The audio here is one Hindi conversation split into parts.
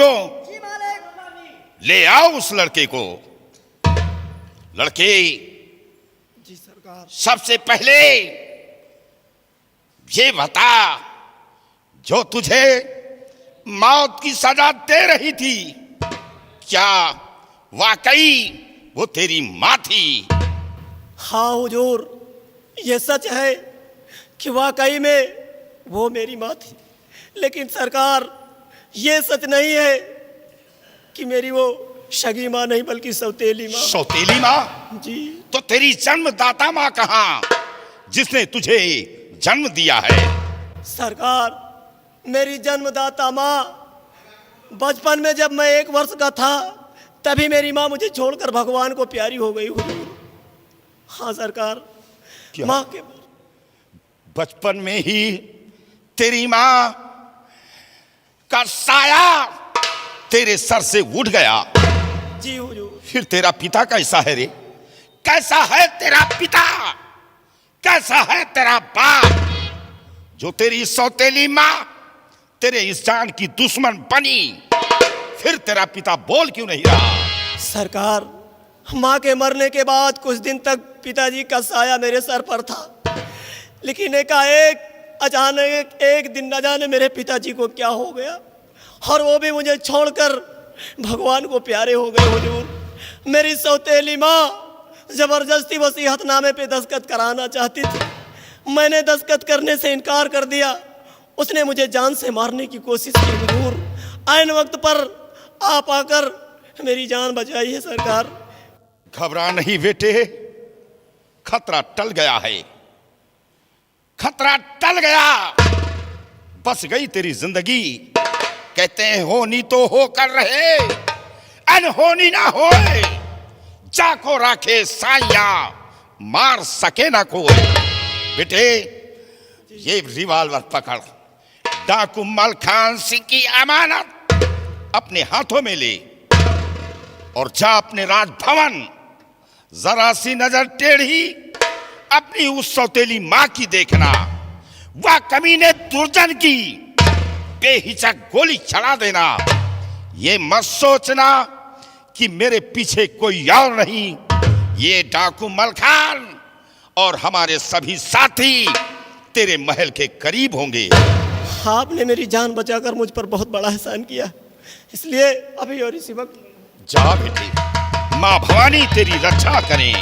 जी मालिक। ले आओ उस लड़के को। लड़के, जी सरकार। सबसे पहले ये बता, जो तुझे मौत की सजा दे रही थी, क्या वाकई वो तेरी माँ थी? हाँ हुजूर, ये सच है कि वाकई में वो मेरी माँ थी, लेकिन सरकार ये सच नहीं है कि मेरी वो शगी माँ नहीं बल्कि सौतेली माँ। सौतेली माँ? जी। तो तेरी जन्मदाता माँ कहाँ, जिसने तुझे जन्म दिया है? सरकार, मेरी जन्मदाता माँ बचपन में जब मैं 1 वर्ष का था तभी मेरी माँ मुझे छोड़कर भगवान को प्यारी हो गई हुजूर। हाँ सरकार। क्या? माँ के बचपन में ही तेरी माँ का साया तेरे सर से उठ गया? जी हुजूर। फिर तेरा पिता कैसा है रे? कैसा है तेरा पिता? कैसा है तेरा बाप, जो तेरी सौतेली माँ तेरे इस जान की दुश्मन बनी? फिर तेरा पिता बोल क्यों नहीं रहा? सरकार, माँ के मरने के बाद कुछ दिन तक पिताजी का साया मेरे सर पर था, लेकिन एकाएक अचानक एक दिन न जाने मेरे पिताजी को क्या हो गया और वो भी मुझे छोड़कर भगवान को प्यारे हो गए हुजूर। मेरी सौतेली माँ जबरदस्ती वसीयतनामे पे दस्तखत कराना चाहती थी, मैंने दस्तखत करने से इनकार कर दिया। उसने मुझे जान से मारने की कोशिश की हुजूर। ऐन वक्त पर आप आकर मेरी जान बचाई है सरकार। घबरा नहीं बेटे, खतरा टल गया है, खतरा टल गया। बस गई तेरी जिंदगी। कहते हैं होनी तो हो कर रहे, अनहोनी ना होए। जाको राखे साइया, मार सके ना कोई। बेटे, ये रिवाल्वर पकड़, डाकू मलखान सिंह की अमानत अपने हाथों में ले और जा अपने राजभवन। जरा सी नजर टेढ़ी अपनी उस सौतेली माँ की देखना, वह कमीने दुर्जन की बेहिचक गोली चला देना। ये मत सोचना कि मेरे पीछे कोई और नहीं, ये डाकू मलखान और हमारे सभी साथी तेरे महल के करीब होंगे। आपने मेरी जान बचाकर मुझ पर बहुत बड़ा एहसान किया, इसलिए अभी और इसी वक्त जा बेटी, माँ भवानी तेरी रक्षा करें।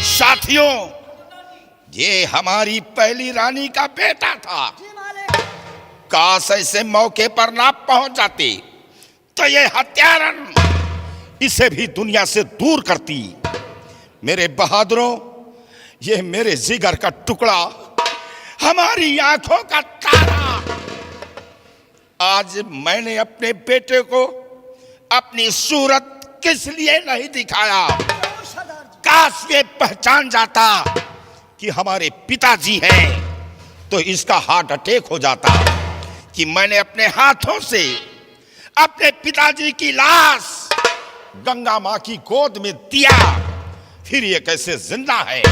साथियों, ये हमारी पहली रानी का बेटा था। काश ऐसे मौके पर ना पहुंच जाते तो ये हत्यारन इसे भी दुनिया से दूर करती। मेरे बहादुरों, ये मेरे जिगर का टुकड़ा, हमारी आंखों का तारा, आज मैंने अपने बेटे को अपनी सूरत किस लिए नहीं दिखाया? काश ये पहचान जाता कि हमारे पिताजी हैं तो इसका हार्ट अटैक हो जाता कि मैंने अपने हाथों से अपने पिताजी की लाश गंगा माँ की गोद में दिया। फिर ये कैसे जिंदा है?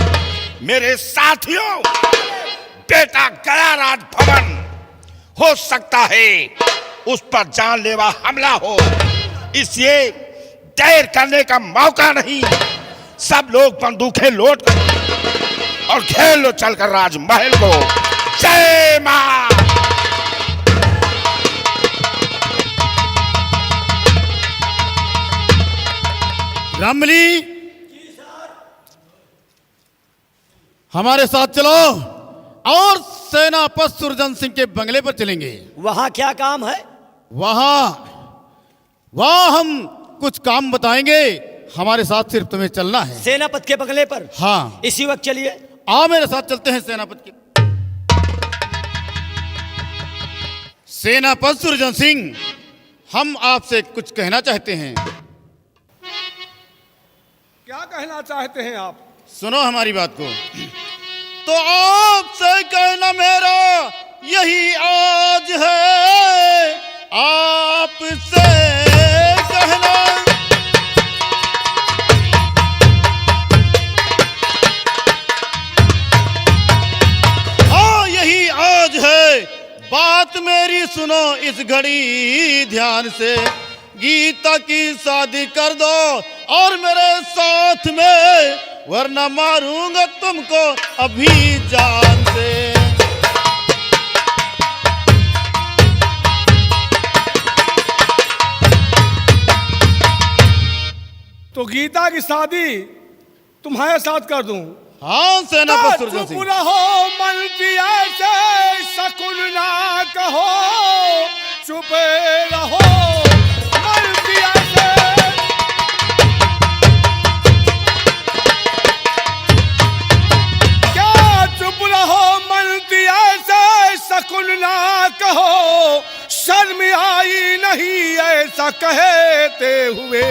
मेरे साथियों, बेटा गया राजभवन, हो सकता है उस पर जानलेवा हमला हो, इसलिए देर करने का मौका नहीं। सब लोग बंदूकें लोड और घेर लो चलकर राजमहल को। जय मां। रामली, हमारे साथ चलो और सेनापति सुरजन सिंह के बंगले पर चलेंगे। वहाँ क्या काम है? वहाँ हम कुछ काम बताएंगे, हमारे साथ सिर्फ तुम्हें चलना है। सेनापति के बंगले पर? हाँ, इसी वक्त चलिए। आओ मेरे साथ चलते हैं सेनापति के। सेनापति सुरजन सिंह, हम आपसे कुछ कहना चाहते हैं। क्या कहना चाहते हैं आप? सुनो हमारी बात को। तो आपसे कहना मेरा यही आज है, आपसे कहना हाँ यही आज है, बात मेरी सुनो इस घड़ी ध्यान से, गीता की शादी कर दो और मेरे साथ में, वरना मारूंगा तुमको अभी जान से। तो गीता की शादी तुम्हारे साथ कर दूं? हाँ सेनापति सुरजन चुप सिंह। रहो मन पिया से शकुन ना कहो, चुप रहो मन पिया से। क्या चुप रहो मन पिया से शकुन ना कहो, शर्म आई नहीं ऐसा कहते हुए,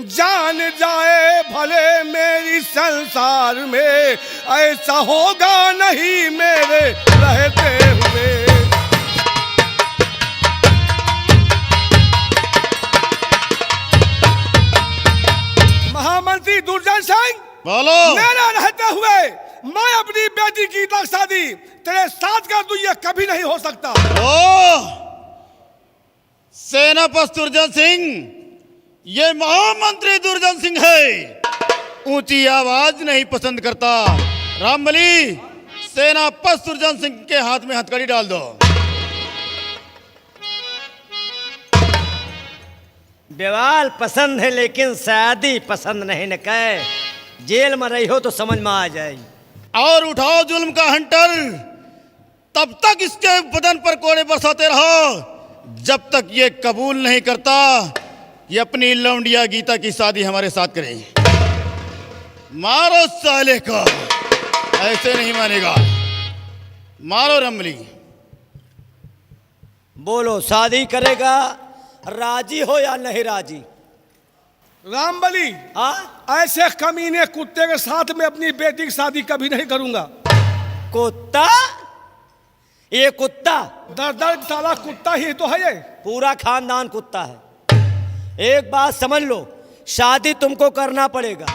जान जाए भले मेरी संसार में, ऐसा होगा नहीं मेरे रहते हुए। महामंत्री दुर्जन सिंह, बोलो। मेरा रहते हुए मैं अपनी बेटी की शादी तेरे साथ कर दूं, ये कभी नहीं हो सकता। ओ सेनापति दुर्जन सिंह, ये महामंत्री दुर्जन सिंह है, ऊंची आवाज नहीं पसंद करता। रामबली, सेनापति दुर्जन सिंह के हाथ में हथकड़ी डाल दो। विवाह पसंद है लेकिन शादी पसंद नहीं न कहे। जेल में रही हो तो समझ में आ जाए। और उठाओ जुल्म का हंटर, तब तक इसके बदन पर कोड़े बरसाते रहो जब तक ये कबूल नहीं करता ये अपनी लौंडिया गीता की शादी हमारे साथ करे। मारो साले को, ऐसे नहीं मानेगा। मारो रमली। बोलो शादी करेगा, राजी हो या नहीं राजी? रामबली, ऐसे कमीने कुत्ते के साथ में अपनी बेटी की शादी कभी नहीं करूंगा। कुत्ता? ये कुत्ता दर दर साला कुत्ता ही तो है ये। पूरा खानदान कुत्ता है। एक बात समझ लो, शादी तुमको करना पड़ेगा।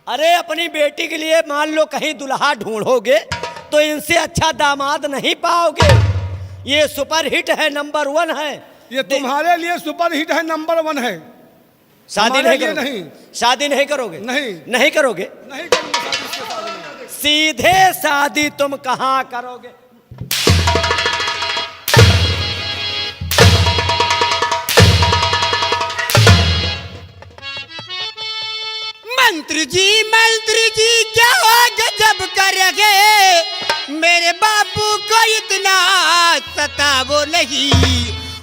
अरे अपनी बेटी के लिए मान लो कहीं दुल्हा ढूंढोगे तो इनसे अच्छा दामाद नहीं पाओगे। ये सुपर हिट है, नंबर 1 है। ये तुम्हारे लिए सुपर हिट है, नंबर 1 है। शादी हमारे नहीं लिए करोगे? नहीं। शादी नहीं करोगे? नहीं करोगे? नहीं करूंगा शादी इसके साथ में। सीधे शादी तुम कहाँ करोगे? मंत्री जी क्या गजब करोगे, मेरे बापू को इतना सतावो नहीं,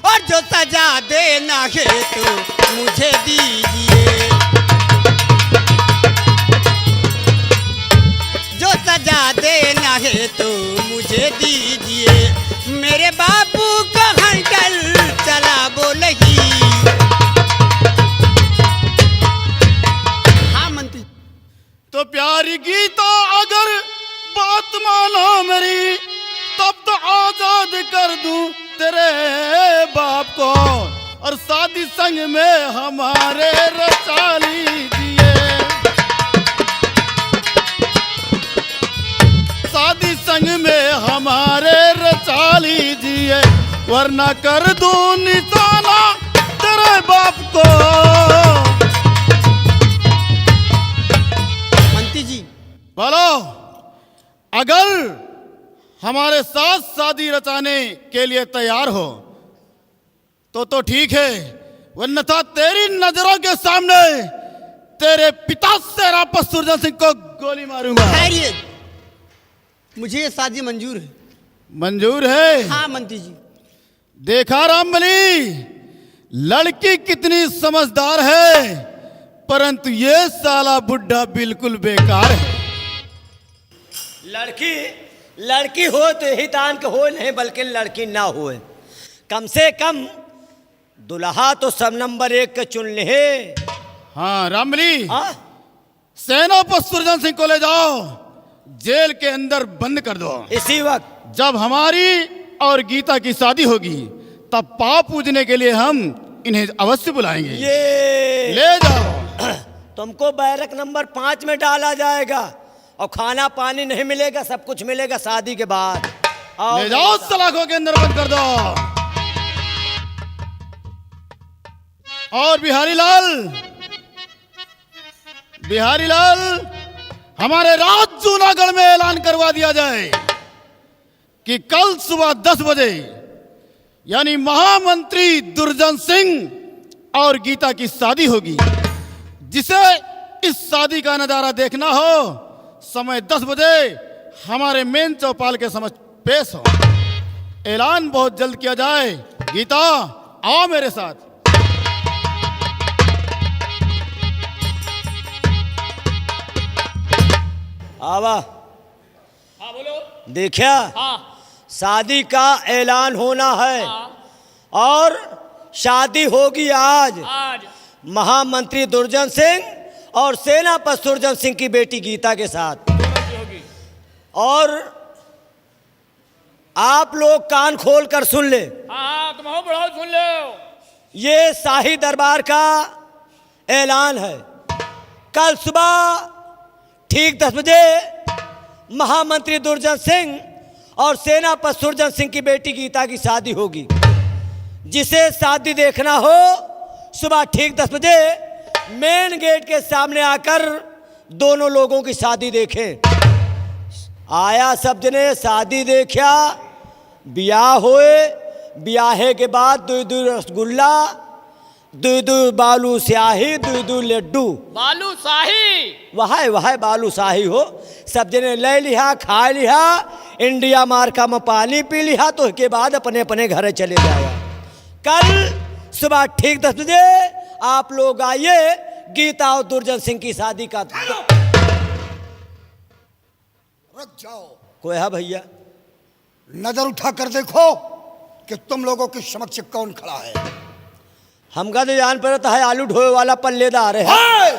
और जो सजा देना है तो मुझे दीजिए, जो सजा देना है तो मुझे दीजिए, मेरे बापू को हंटल चलावो नहीं। हाँ मंत्री। तो प्यारी गीता अगर बात मानो मेरी, तब तो आजाद कर दूं तेरे बाप को, और शादी संग में हमारे रचा लीजिए, शादी संग में हमारे रचा लीजिए, वरना कर दूं निशाना तेरे बाप को। मंत्री जी, बोलो, अगर हमारे साथ शादी रचाने के लिए तैयार हो तो ठीक है, वरना तेरी नजरों के सामने तेरे पिता सेनापति सुरजन सिंह को गोली मारूंगा। खैरियत, मुझे ये शादी मंजूर है। मंजूर है? हाँ मंत्री जी। देखा रामबली, लड़की कितनी समझदार है, परंतु ये साला बुढ़ा बिल्कुल बेकार है। लड़की हो तो यही दान के हो, नहीं बल्कि लड़की ना हो। कम से कम दुल्हा तो सब नंबर 1 के चुन ले। हाँ रामबली, हाँ? सेनापति सुरजन सिंह को ले जाओ, जेल के अंदर बंद कर दो। इसी वक्त जब हमारी और गीता की शादी होगी तब पाप पूजने के लिए हम इन्हें अवश्य बुलाएंगे। ये ले जाओ। तुमको बैरक नंबर 5 में डाला जाएगा, और खाना पानी नहीं मिलेगा, सब कुछ मिलेगा शादी के बाद। आओ ले जाओ सलाखों के अंदर बंद कर दो। और बिहारी लाल हमारे राज जूनागढ़ में ऐलान करवा दिया जाए कि कल सुबह 10 बजे यानी महामंत्री दुर्जन सिंह और गीता की शादी होगी। जिसे इस शादी का नजारा देखना हो समय 10 बजे हमारे मेन चौपाल के समक्ष पेश हो। ऐलान बहुत जल्द किया जाए। गीता आओ मेरे साथ। आवा हाँ बोलो। देखा हाँ शादी का ऐलान होना है और शादी होगी आज आज महामंत्री दुर्जन सिंह और सेनापति सुरजन सिंह की बेटी गीता के साथ। होगी। और आप लोग कान खोल कर सुन ले, हाँ तुम हो बढ़ो सुन लो। ये शाही दरबार का ऐलान है। कल सुबह ठीक 10 बजे महामंत्री दुर्जन सिंह और सेनापति सुरजन सिंह की बेटी गीता की शादी होगी। जिसे शादी देखना हो सुबह ठीक 10 बजे मेन गेट के सामने आकर दोनों लोगों की शादी देखें। आया सब जने शादी देखा, ब्याह होए, ब्याहे के बाद 2 रसगुल्ला, 2 बालू स्याही, 2 लड्डू, बालू शाही। वह बालू शाही हो। सब जने ले लिया, खा लिया, इंडिया मार्का में पानी पी लिया, तो उसके बाद अपने अपने घर चले जाया। कल सुबह ठीक 10 बजे आप लोग आइए गीता और दुर्जन सिंह की शादी का। रुक जाओ। कोई है भैया? नजर उठा कर देखो कि तुम लोगों के समक्ष कौन खड़ा है। हमका तो जान पड़ता है आलू ढोए वाला पल्लेदार है। हाय!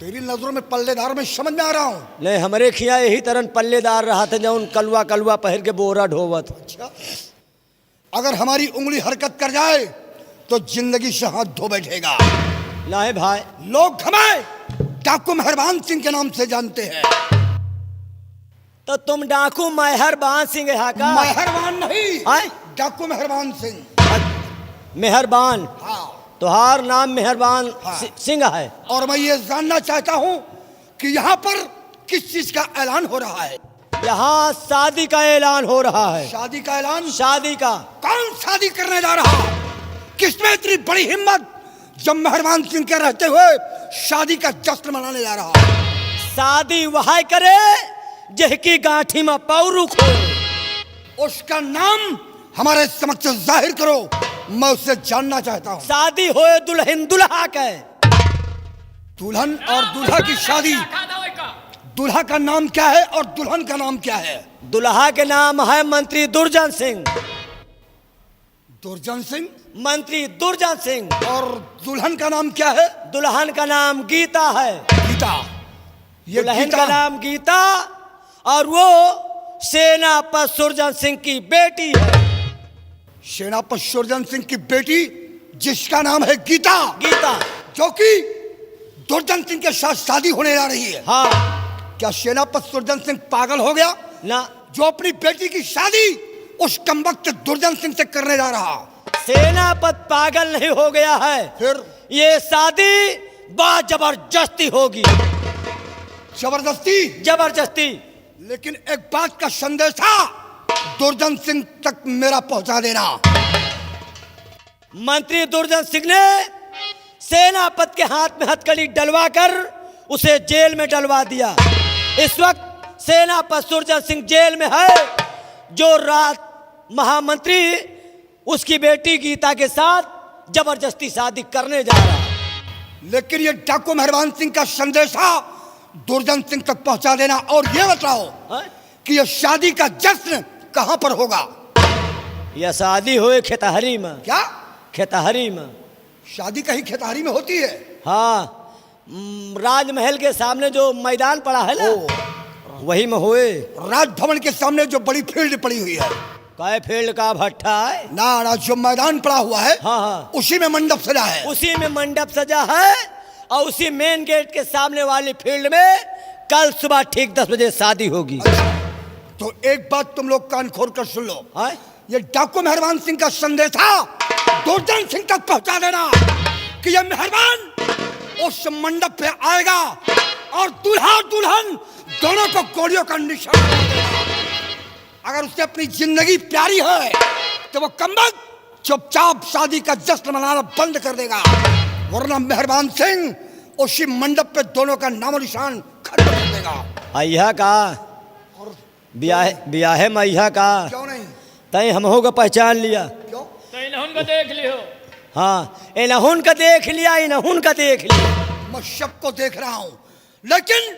तेरी नजरों में पल्लेदार में समझ में आ रहा हूं। नहीं, हमारे खिया यही तरह पल्लेदार रहा था जो कलवा कलवा पहन के बोरा ढोवत। अच्छा, अगर हमारी उंगली हरकत कर जाए तो जिंदगी से हाथ धो बैठेगा। नहीं भाई, लोग हमें डाकू मेहरबान सिंह के नाम से जानते हैं। तो तुम डाकू मेहरबान सिंह है का? मेहरबान नहीं, हाय? डाकू मेहरबान सिंह। मेहरबान, हाँ। तुहार नाम मेहरबान हाँ। सिंह है। और मैं ये जानना चाहता हूं कि यहाँ पर किस चीज का ऐलान हो रहा है। यहाँ शादी का ऐलान हो रहा है। शादी का ऐलान? शादी का। कौन शादी करने जा रहा? किसमें इतनी बड़ी हिम्मत जब मेहरबान सिंह के रहते हुए शादी का जश्न मनाने जा रहा? शादी वह करे जहकी गांठी में पौरू खो। उसका नाम हमारे समक्ष जाहिर करो, मैं उससे जानना चाहता हूँ। शादी होए दुल्हन दुल्हा के। दुल्हन और दूल्हा की शादी। दूल्हा का नाम क्या है और दुल्हन का नाम क्या है? दुल्हा के नाम है मंत्री दुर्जन सिंह। दुर्जन सिंह? मंत्री दुर्जन सिंह। और दुल्हन का नाम क्या है? दुल्हन का नाम गीता है। गीता। ये दुल्हन गीता का नाम गीता और वो सेनापति सुरजन सिंह की बेटी है। सेनापति सुरजन सिंह की बेटी जिसका नाम है गीता। गीता जो कि दुर्जन सिंह के साथ शादी होने जा रही है। हाँ। क्या सेनापति सुरजन सिंह पागल हो गया ना, जो अपनी बेटी की शादी उस कमबख्त दुर्जन सिंह से करने जा रहा? सेनापति पागल नहीं हो गया है। फिर ये शादी जबरदस्ती होगी। जबरदस्ती? जबरदस्ती। लेकिन एक बात का संदेशा दुर्जन सिंह तक मेरा पहुंचा देना। मंत्री दुर्जन सिंह ने सेनापति के हाथ में हथकड़ी डलवा कर उसे जेल में डलवा दिया। इस वक्त सेनापति सुरजन सिंह जेल में है, जो रात महामंत्री उसकी बेटी गीता के साथ जबरदस्ती शादी करने जा रहा है। लेकिन ये डाकू मेहरबान सिंह का संदेशा दुर्जन सिंह तक पहुंचा देना। और ये बताओ कि ये शादी का जश्न कहां पर होगा? यह शादी हुई खेतहरी में। क्या? खेतहरी में। शादी कहीं खेतहरी में होती है? हाँ, राजमहल के सामने जो मैदान पड़ा है ना, वही में हुए। राजभवन के सामने जो बड़ी फील्ड पड़ी हुई है। काय फील्ड का भट्टा है ना, जो मैदान पड़ा हुआ है। हाँ हाँ, उसी में मंडप सजा है। उसी में मंडप सजा है और उसी मेन गेट के सामने वाली फील्ड में कल सुबह ठीक 10 बजे शादी होगी। तो एक बात तुम लोग कान खोल कर सुन लो। हाँ? ये डाकू मेहरबान सिंह का संदेश था दुर्जन सिंह तक पहुंचा देना कि ये मेहरबान उस मंडप पे आएगा और दूल्हा दुल्हन दोनों को गोलियों का निशाना बना देगा। अगर उसे अपनी जिंदगी प्यारी है तो वो कमबख्त चुपचाप शादी का जश्न मनाना बंद कर देगा, वरना मेहरबान सिंह उसी मंडप पे दोनों का नामो निशान खत्म कर देगा। अय्या का ब्याहे मैया का क्यों नहीं? तय हम होगा पहचान लिया। क्यों? तो इन्हों को देख लियो। हाँ, इन्हुन का देख लिया, इन्हुन का देख लिया। मैं सबको देख रहा हूं, लेकिन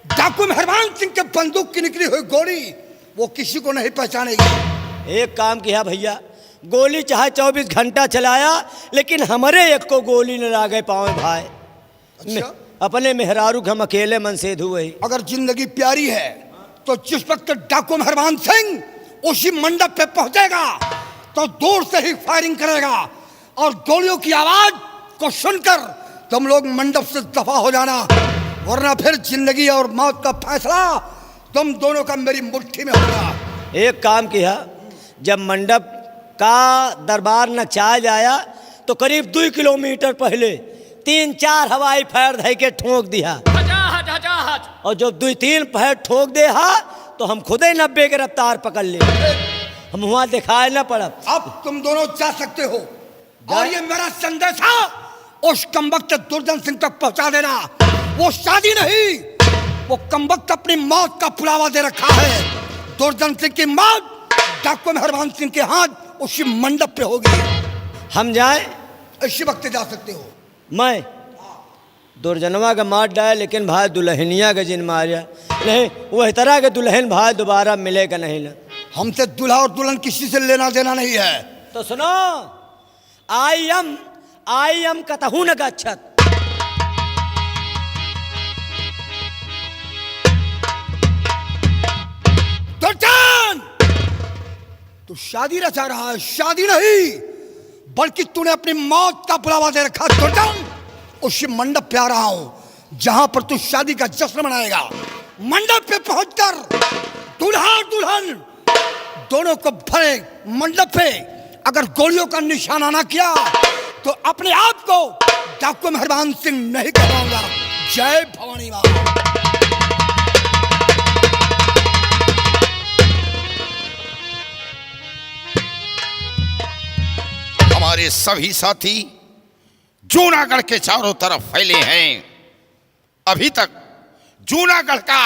डाकू मेहरबान सिंह के बंदूक की निकली हुई गोली वो किसी को नहीं पहचानेगी। एक काम किया भैया, गोली चाहे 24 घंटा चलाया लेकिन हमारे एक को गोली न लागे पावे भाई। अच्छा? अपने मेहरारू हम अकेले मन से हुए। अगर जिंदगी प्यारी है तो जिस वक्त डाकू मेहरबान सिंह उसी मंडप पे पहुंचेगा तो दूर से ही फायरिंग करेगा और गोलियों की आवाज को सुनकर तुम लोग मंडप से दफा हो जाना, वरना फिर जिंदगी और मौत का फैसला तुम दोनों का मेरी मुट्ठी में होगा। एक काम किया, जब मंडप का दरबार नचाया जाया तो करीब 2 किलोमीटर पहले 3-4 हवाई फायर धै के ठोक दिया, हजाहट हजाहट। और जब 2-3 फायर ठोक दे हा तो हम खुद ही 90 के रफ्तार पकड़ ले, हम वहां दिखाए न पड़ा। अब तुम दोनों जा सकते हो और ये मेरा संदेश है उस कमबख्त दुर्जन सिंह तक पहुंचा देना। वो शादी नहीं, वो कमबख्त अपनी मौत का पुरावा दे रखा है। दुर्जन सिंह की मौत डाकू मेहरबान सिंह के हाथ उसी मंडप पे होगी। हम जाए? इसी वक्त जा सकते हो। मैं दुर्जनवा का मार डाया, लेकिन भाई दुल्हनिया का जिन मारिया नहीं, वह तरह के दुल्हन भाई दोबारा मिलेगा नहीं ना। हमसे दूल्हा और दुल्हन किसी से लेना देना नहीं है। तो सुनो, आई एम कतहू न गच्छत। दुर्जन, तू शादी रचा रहा है, शादी नहीं बल्कि तूने अपनी मौत का बुलावा दे रखा। दुर्जन, उसी मंडप पे आ रहा हूं जहां पर तू शादी का जश्न मनाएगा। मंडप पे पहुंचकर दूल्हा और दुल्हन दोनों को भरे मंडप पे अगर गोलियों का निशाना ना किया तो अपने आप को डाकू मेहरबान सिंह नहीं कहलाऊंगा। जय भवानी मां। हमारे सभी साथी जूनागढ़ के चारों तरफ फैले हैं। अभी तक जूनागढ़ का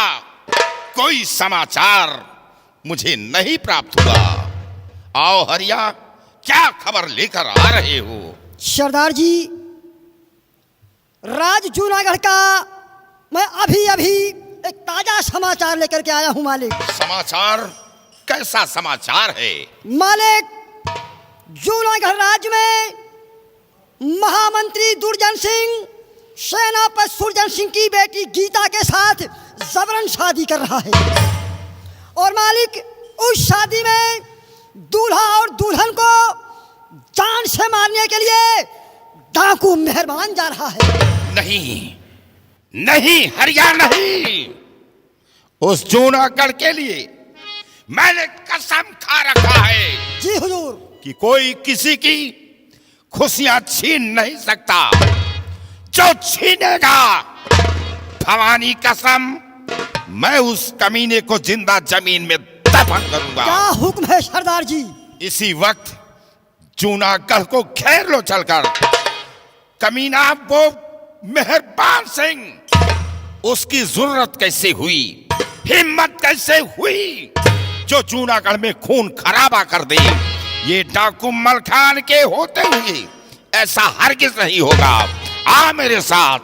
कोई समाचार मुझे नहीं प्राप्त हुआ। आओ हरिया, क्या खबर लेकर आ रहे हो? सरदार जी, राज जूनागढ़ का मैं अभी अभी एक ताजा समाचार लेकर के आया हूं मालिक। समाचार? कैसा समाचार है? मालिक, जूनागढ़ राज्य में महामंत्री दुर्जन सिंह सेनापति सुरजन सिंह की बेटी गीता के साथ जबरन शादी कर रहा है, और मालिक उस शादी में दूल्हा और दुल्हन को जान से मारने के लिए डाकू मेहरबान जा रहा है। नहीं नहीं हरिया, नहीं। उस जूनागढ़ के लिए मैंने कसम खा रखा है जी हुजूर। कि कोई किसी की खुशियां छीन नहीं सकता। जो छीनेगा, भवानी कसम, मैं उस कमीने को जिंदा जमीन में दफन करूंगा। क्या हुक्म है सरदार जी? इसी वक्त जूनागढ़ को घेर लो चलकर। कमीना वो मेहरबान सिंह, उसकी जरूरत कैसे हुई, हिम्मत कैसे हुई जो जूनागढ़ में खून खराबा कर दे। ये डाकू मलखान के होते हुए ऐसा हरगिज नहीं होगा। आ मेरे साथ।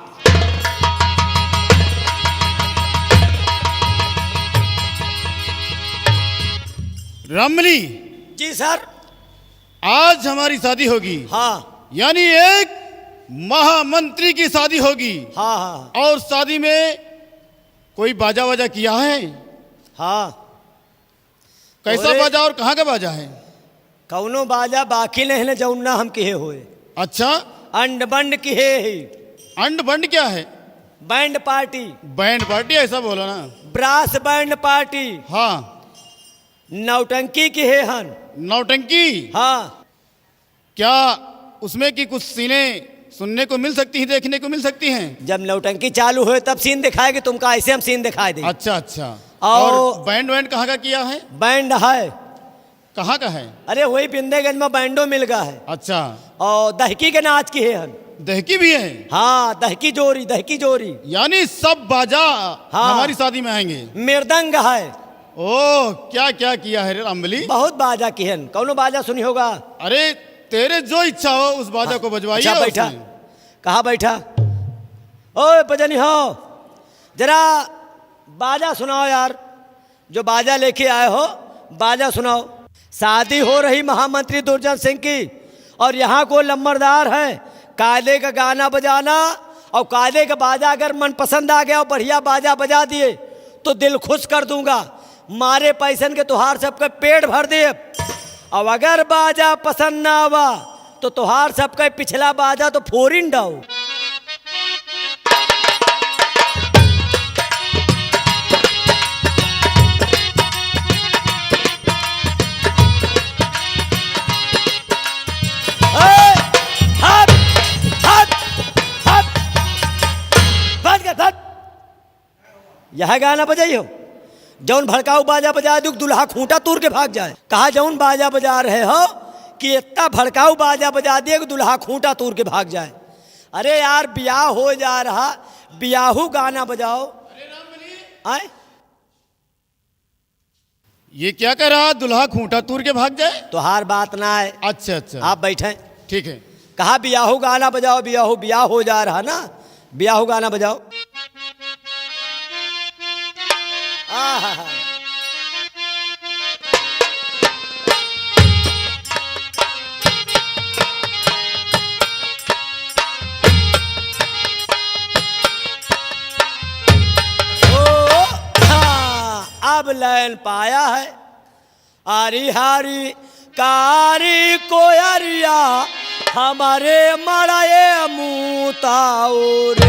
रमनी, जी सर। आज हमारी शादी होगी। हाँ यानी एक महामंत्री की शादी होगी। हाँ हाँ और शादी में कोई बाजा वाजा किया है? हाँ। कैसा अरे! बाजा और कहाँ का बाजा है? कौनो बाजा बाकी नहीं न जौना हम किए हुए। अच्छा, अंड बंड किए ही। अंड बंड क्या है? बैंड पार्टी, बैंड पार्टी, ऐसा बोलो ना। Brass band party. हाँ, नौटंकी की है हन। नौटंकी? हाँ। क्या उसमें की कुछ सीनें सुनने को मिल सकती हैं, देखने को मिल सकती हैं? जब नौटंकी चालू हुए तब सीन दिखाएगी तुमको, ऐसे हम सीन दिखाई देंगे। अच्छा अच्छा। और और बैंड वैंड कहाँ का किया है? बैंड है। कहाँ का है? अरे वही बिंदेगंज में बैंडो मिल गया है। अच्छा। और दहकी के नाच की है हन। दहकी भी है? हाँ, दहकी जोरी, दहकी जोरी। यानी सब बाजा हाँ। हमारी शादी में आएंगे? मृदंग है। ओह, क्या क्या किया है रे रामबली? बहुत बाजा की हन। कौनो बाजा सुनी होगा? अरे तेरे जो इच्छा हो उस बाजा को बजवाइए। अच्छा बैठा। उसमें। कहाँ बैठा? ओए बजनी हो, जरा बाजा सुनाओ यार। जो बाजा लेके आए हो बाजा सुनाओ। शादी हो रही महामंत्री दुर्जन सिंह की, और यहाँ को लम्बरदार है। कायदे का गाना बजाना और कायदे का बाजा अगर मन पसंद आ गया और बढ़िया बाजा बजा दिए तो दिल खुश कर दूंगा। मारे पैसन के तुहार सबके पेट भर दे। और अगर बाजा पसंद ना आवा तो तुहार सबके पिछला बाजा तो फोरिन डाओ। यह गाना बजाइयो। जौन भड़काऊ बाजा बजा दू दुल्हा खूंटा तूर के भाग जाए। कहा जौन बाजा बजा रहे हो कि इतना भड़काऊ बाजा बजा दिए कि दुल्हा खूंटा तूर के भाग जाए। अरे यार ब्याह हो जा रहा, ब्याहू गाना बजाओ। आए ये क्या कह रहा? दुल्हा खूंटा तूर के भाग जाए? तुहार बात ना है। अच्छा अच्छा, आप बैठे। ठीक है। कहा ब्याहू गाना बजाओ। ब्याहू ब्याह हो जा रहा ना, ब्याहू गाना बजाओ। आहा। अब लैन पाया है। आरी हारी कारी कोयरिया हमारे मड़ाए मुताउर।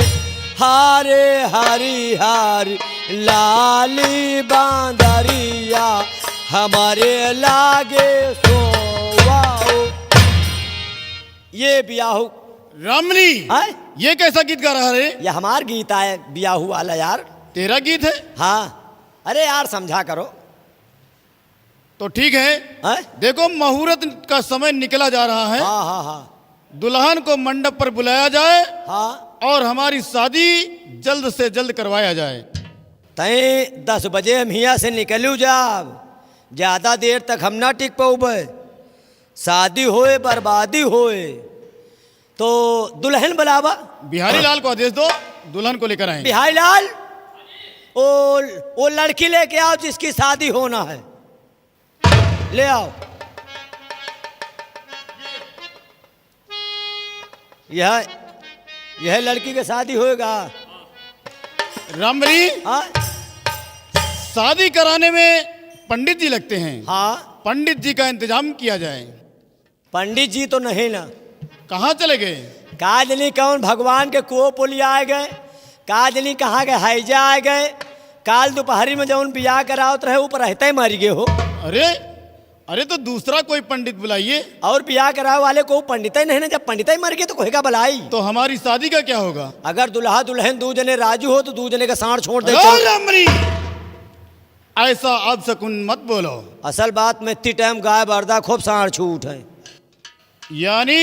हारे हरी हारी लाली बांदरिया हमारे लागे सोवाओ। ये ब्याहू रामली, है? ये कैसा गीत गा रहा रे? ये हमार गीत है ब्याहू वाला यार। तेरा गीत है? हाँ। अरे यार समझा करो। तो ठीक है। है? देखो मुहूर्त का समय निकला जा रहा है। हाँ हाँ हाँ दुल्हन को मंडप पर बुलाया जाए हाँ। और हमारी शादी जल्द से जल्द करवाया जाए। तय 10 बजे हम हिया से निकलू जाब। ज्यादा देर तक हम ना टिक पाऊबे। शादी होए बर्बादी होए तो दुल्हन बुलावा। बिहारी लाल को आदेश दो, दुल्हन को लेकर आए। बिहारी लाल, वो लड़की लेके आओ जिसकी शादी होना है। ले आओ। यह लड़की की शादी होएगा। रामबली, हाँ शादी कराने में पंडित जी लगते हैं। हाँ। पंडित जी का इंतजाम किया जाए। पंडित जी तो नहीं ना। कहाँ चले गए? काजनी कौन भगवान के कुओं पुलिया आ गए। काजनी कहाँ के हैजा आ गए। काल दोपहरी में जौन बियाह करावत रहे ऊपर रहते ही मर गए हो। अरे अरे तो दूसरा कोई पंडित बुलाइए। और बियाह करावे वाले को पंडित ही नहीं ना। जब पंडित ही मर गए तो कोई का बुलाई। तो हमारी शादी का क्या होगा? अगर दुल्हा दुल्हन 2 जने राजू हो तो 2 जने का साड़ छोड़ दे। रामबली, ऐसा अब शकुन मत बोलो। असल बात में इतनी टाइम गाय बरदा खूब साड़ छूट है। यानी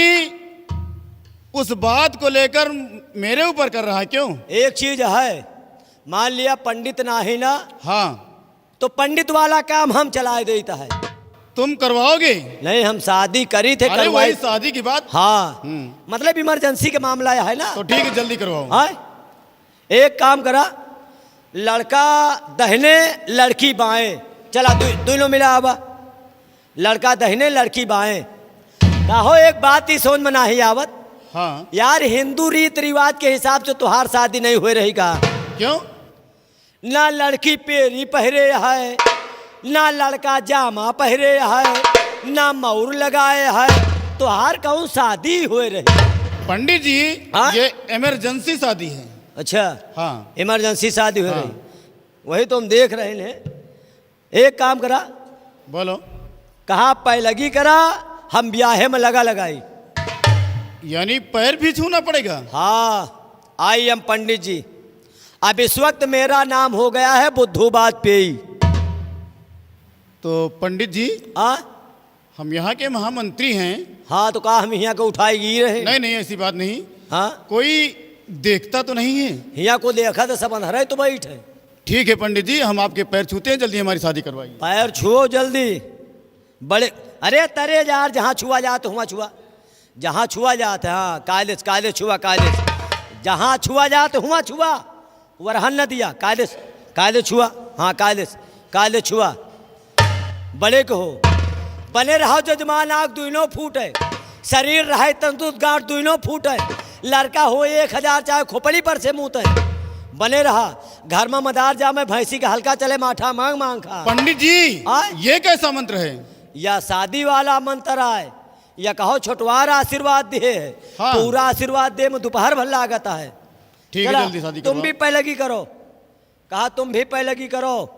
उस बात को लेकर मेरे ऊपर कर रहा है क्यों? एक चीज है, मान लिया पंडित ना ही ना, हाँ, तो पंडित वाला काम हम चला देता है। तुम करवाओगे? नहीं, हम शादी करी थे। अरे वही शादी की बात। हाँ, मतलब इमरजेंसी के मामला है ना। तो ठीक है, जल्दी करवाओ। हाँ, एक काम करा, लड़का दहने लड़की बाएं। चला दोनों मिला आवा। लड़का दहने लड़की बाएं। कहो एक बात ही सोच में नहीं आवत। हाँ। यार हिंदू रीत रिवाज के हिसाब से तुहार शादी नहीं हुए रहेगा। क्यों? ना लड़की पेरी पहरे है, ना लड़का जामा पहरे है, ना मौर लगाए है। तुहार कौन शादी हुए रही? पंडित जी, हाँ? ये इमरजेंसी शादी है। अच्छा, हाँ। इमरजेंसी शादी हो हाँ। रही, वही तो हम देख रहे हैं। एक काम करा, बोलो। कहा पैलगी करा, हम ब्याहे में लगा लगाई। यानी पैर भी छूना पड़ेगा? हाँ, आई एम पंडित जी। अब इस वक्त मेरा नाम हो गया है बुद्धू वाजपेयी। तो पंडित जी, हाँ हम यहाँ के महामंत्री हैं। हाँ, तो कहा हम यहाँ को उठाई गिर रहे। नहीं नहीं, ऐसी बात नहीं। हाँ, कोई देखता तो नहीं है? यहाँ को देखा तो सब अंधेरा तो बैठे। ठीक है पंडित जी, हम आपके पैर छूते हैं, जल्दी हमारी शादी करवाइए। पैर छुओ जल्दी। बड़े अरे तरे यार, जहाँ छुआ जाते हुआ छुआ, जहाँ छुआ जाते। हाँ, कायदेस कायदेस छुआ, कायदेस जहाँ छुआ जाते हुआ छुआ, वरहन न दिया। कायदेस कायदेस छुआ। हाँ, कायदेस कायदेस छुआ। बड़े को हो, बने रहो जजमान, आग दुनो फूट है, शरीर रहे तंदुरुस्त, गांठ दुनो फूट है, लड़का हो 1000 चाहे खोपड़ी पर से मुँह है, बने रहा। घर में मदार जा में भैंसी का हल्का चले, माठा मांग मांग खा। पंडित जी, आय? ये कैसा मंत्र है? या शादी वाला मंत्र आए, या कहो छोटवार आशीर्वाद दे। हाँ। पूरा आशीर्वाद दे में दोपहर भर लागत है। ठीक है, चला, जल्दी शादी तुम करवाओ। भी पैलगी करो। कहा तुम भी पैलगी करो।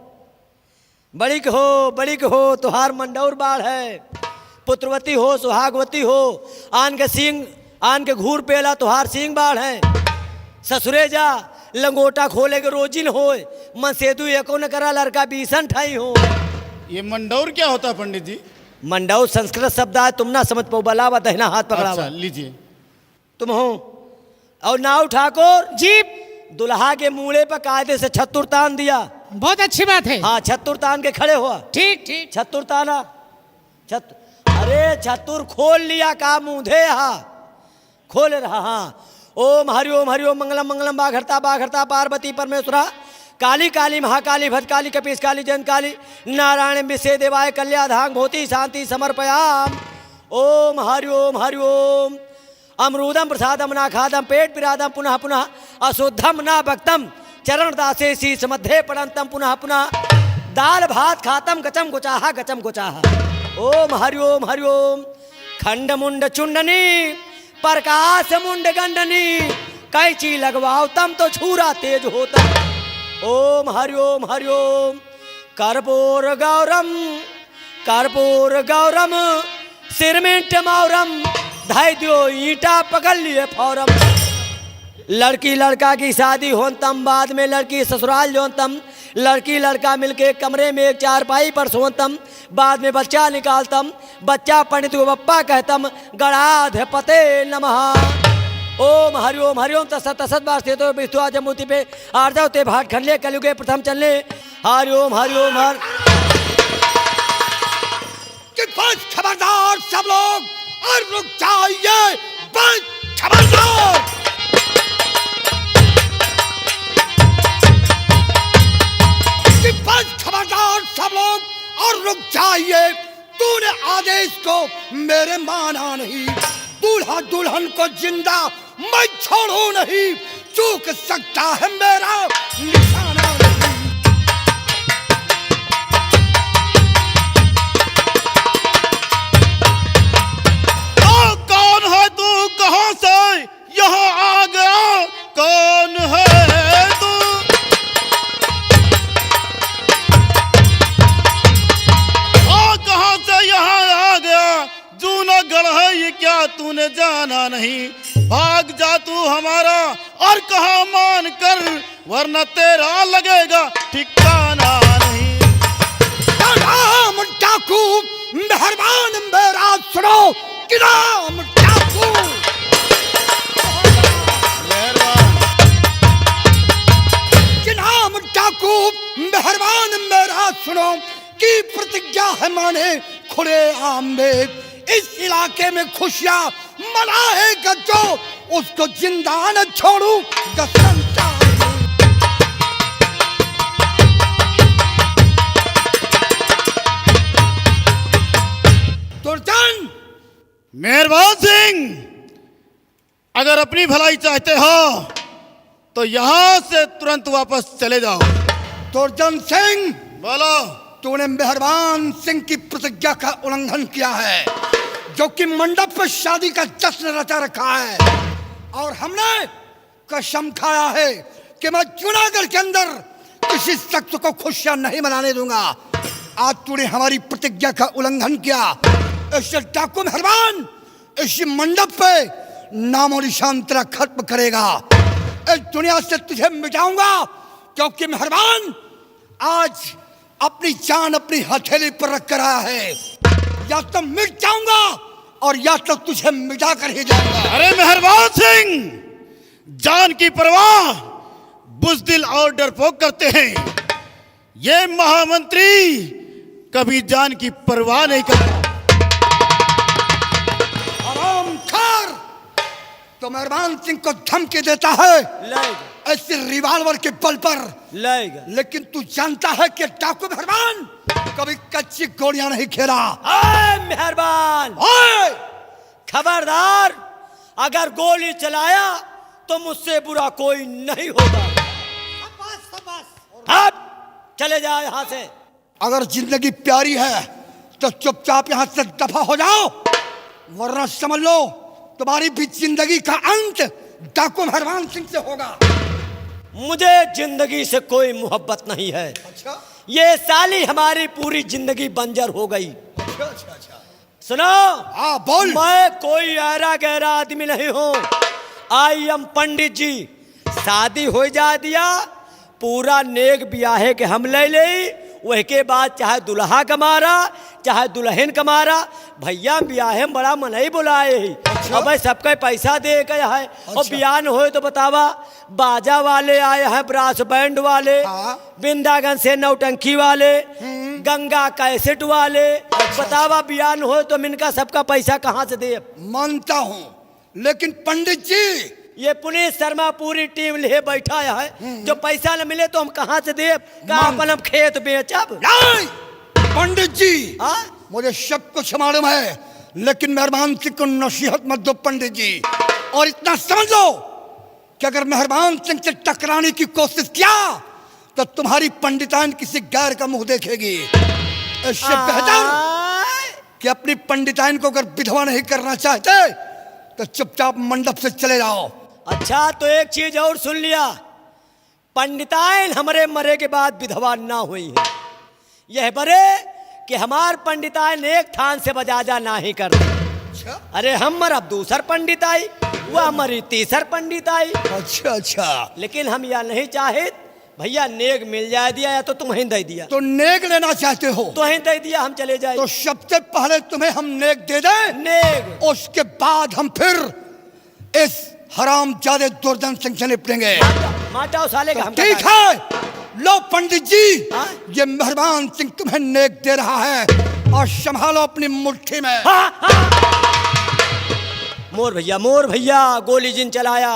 बड़ी के हो, बड़ी के हो, तुहार मंडौर बाढ़ है, पुत्रवती हो, सुहागवती हो, आन के सिंह, आन के घूर पेला, तुहार सिंह बाढ़ है। ससुरे जा, लंगोटा खोले के रोजिन हो, मन सेतु एको न करा, लड़का बीसन ठाई हो। ये मंडौर क्या होता है पंडित जी? मंडौर संस्कृत शब्द है, तुम ना समझ पाओ। बलावा दहना हाथ पकड़ावा। अच्छा, लीजिए। तुम हो। और नाव ठाकुर जी, दुल्हा के मूड़े पर कायदे से छत्तुर तान दिया। बहुत अच्छी बात है। हाँ, छत्तुर तान के खड़े हुआ। ठीक ठीक। छत्तुर ताना, अरे छत्तुर खोल लिया, का मुंधे हा खोल रहा। हाँ, ओम हरिओम हरिओम मंगलम मंगलम बाघरता बाघरता पार्वती परमेश्वरा काली काली महाकाली भद्रकाली कपीश काली जन काली नारायण विषे देवाय कल्याधांग भूति शांति समर्पयाम। ओम हरिओम हरिओम। अमरूदम प्रसादम ना खादम पेट पिरादम पुनः पुनः अशुद्धम ना भक्तम चरण दासे शीश मध्य पड़ंतम पुनः पुनः दाल भात खातम गचम गुचाहा गचम गुचाहा। ओम हरिओम हरिओम। खंड मुंड चुंडनी प्रकाश मुंड गंडनी कैची लगवाओ तम तो छूरा तेज होता। ओम हरिओम हरिओम। कर्पूर गौरम कर्पूर गौरम सिर में टमावरम धाई दियो ईटा पकड़ लिए फौरम। लड़की लड़का की शादी हो तम, बाद में लड़की ससुराल जो तम, लड़की लड़का मिलके कमरे में एक चारपाई पर सोतम, बाद में बच्चा निकालतम, बच्चा पंडित को बप्पा कहतम, गणाधिपते नमः। ओम हरिओम हरिओम तसत तसत वास्ते तो विष्णु जमूति पे आर्जा ते भाट खनले कलयुगे प्रथम चलने। हरिओम हरिओम हर। कि बस खबरदार सब लोग, और रुक जाइए, बस खबरदार। कि बस खबरदार सब लोग, और रुक जाइए। तूने आदेश को मेरे माना नहीं, दूल्हा दुल्हन को जिंदा मैं छोड़ू नहीं, चूक सकता है मेरा निशाना नहीं। कौन है तू, कहां से यहाँ आ गया? कौन है तू? कहां से यहाँ आ गया? जूनागढ़ है ये क्या तूने जाना नहीं? भाग जा तू हमारा और कहा मान कर, वरना तेरा लगेगा ठिकाना नहीं। राम डाकू मेहरबान मेरा सुनो, कि राम डाकू कि राम डाकू मेहरबान मेरा सुनो, की प्रतिज्ञा है माने खुले आम में, इस इलाके में खुशियां मनाएगा जो, उसको जिंदा न छोड़ू कसम चाहूं। दुर्जन मेहरबान सिंह, अगर अपनी भलाई चाहते हो तो यहां से तुरंत वापस चले जाओ। दुर्जन सिंह, बोलो। तूने मेहरबान सिंह की प्रतिज्ञा का उल्लंघन किया है, जो कि मंडप पर शादी का जश्न रचा रखा है, और हमने कसम खाया है कि मैं जूनागढ़ के अंदर किसी शख्स को खुशियां नहीं मनाने दूंगा। आज तूने हमारी प्रतिज्ञा का उल्लंघन किया। इससे डाकू मेहरबान इस मंडप पे नामो निशान तेरा खत्म करेगा। इस दुनिया से तुझे मिटाऊंगा, क्योंकि मेहरबान आज अपनी जान अपनी हथेली पर रख कर आया है। या तो मिट जाऊंगा और या तो तुझे मिटा कर ही जाऊंगा। अरे मेहरबान सिंह, जान की परवाह बुज़दिल और डरपोक करते हैं। ये महामंत्री कभी जान की परवाह नहीं करता। आराम कर। तो मेहरबान सिंह को धमकी देता है लाएगा ऐसे रिवाल्वर के बल पर, लाएगा। लेकिन तू जानता है कि डाकू मेहरबान कभी कच्ची गोलियां नहीं खेला। आए मेहरबान, ओए! खबरदार, अगर गोली चलाया तो मुझसे बुरा कोई नहीं होगा। अब चले जाओ यहाँ से। अगर जिंदगी प्यारी है तो चुपचाप यहाँ से दफा हो जाओ, वरना समझ लो तुम्हारी भी जिंदगी का अंत डाकू मेहरबान सिंह से होगा। मुझे जिंदगी से कोई मोहब्बत नहीं है। अच्छा ये साली हमारी पूरी जिंदगी बंजर हो गई। अच्छा अच्छा अच्छा। सुनो, हाँ बोल। मैं कोई ऐरा गहरा आदमी नहीं हूँ। आई एम पंडित जी। शादी हो जा दिया, पूरा नेक ब्याहे के हम ले ले, वह के बाद चाहे दुल्हा कमारा चाहे दुल्हन कमारा, भैया ब्याहे में बड़ा मनई बुलाए ही। अब भाई सबका पैसा दे गया है। और ब्याह हो तो बतावा, बाजा वाले आए हैं, ब्रास बैंड वाले, हाँ। वृंदावन से नौटंकी वाले, गंगा कैसेट वाले, बतावा ब्याह हो तो इनका सबका पैसा कहाँ से दे? मानता हूँ, लेकिन पंडित जी ये पुलिस शर्मा पूरी टीम ले बैठा है। जो पैसा न मिले तो हम कहाँ से दे? का अपन हम खेत बेचब? नहीं! पंडित जी हाँ? मुझे सब कुछ मालूम है, लेकिन मेहरबान सिंह को नसीहत मत दो पंडित जी। और इतना समझ लो कि अगर मेहरबान सिंह से टकराने की कोशिश किया तो तुम्हारी पंडितान किसी गैर का मुंह देखेगी। इससे बेहतर कि अपनी पंडितान को अगर विधवा नहीं करना चाहते तो चुपचाप मंडप से चले जाओ। अच्छा, तो एक चीज और सुन लिया, पंडिताइन हमारे मरे के बाद विधवा ना हुई है। यह बरे कि हमार पंडिताइन एक थान से बजाजा ना ही करते। अच्छा अरे हम मरब दूसर पंडित आई, वह मरी तीसर पंडित आई। अच्छा अच्छा। लेकिन हम यह नहीं चाहे भैया नेक मिल जाए दिया या तो तुम्हें दे दिया। तो नेक लेना चाहते हो तुम्हें दे दिया, हम चले जाए। तो सबसे पहले तुम्हें हम नेक दे दें, नेक उसके बाद हम फिर इस हरामजादे दुर्जन सिंह से निपटेंगे। माटाओ साले का हम ठीक है, लो पंडित जी, हाँ? ये मेहरबान सिंह तुम्हें नेक दे रहा है और संभालो अपनी मुट्ठी में। मोर भैया गोली जिन चलाया,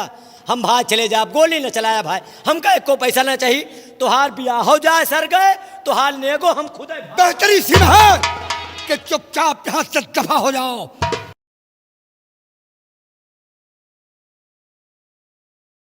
हम भाई चले जा। गोली न चलाया भाई, हमका एको पैसा न चाहिए। तुहार ब्याह हो जाए सर गए, तुहार नेगो हम खुद बेहतरी सी है कि चुपचाप यहाँ से दफा हो जाओ,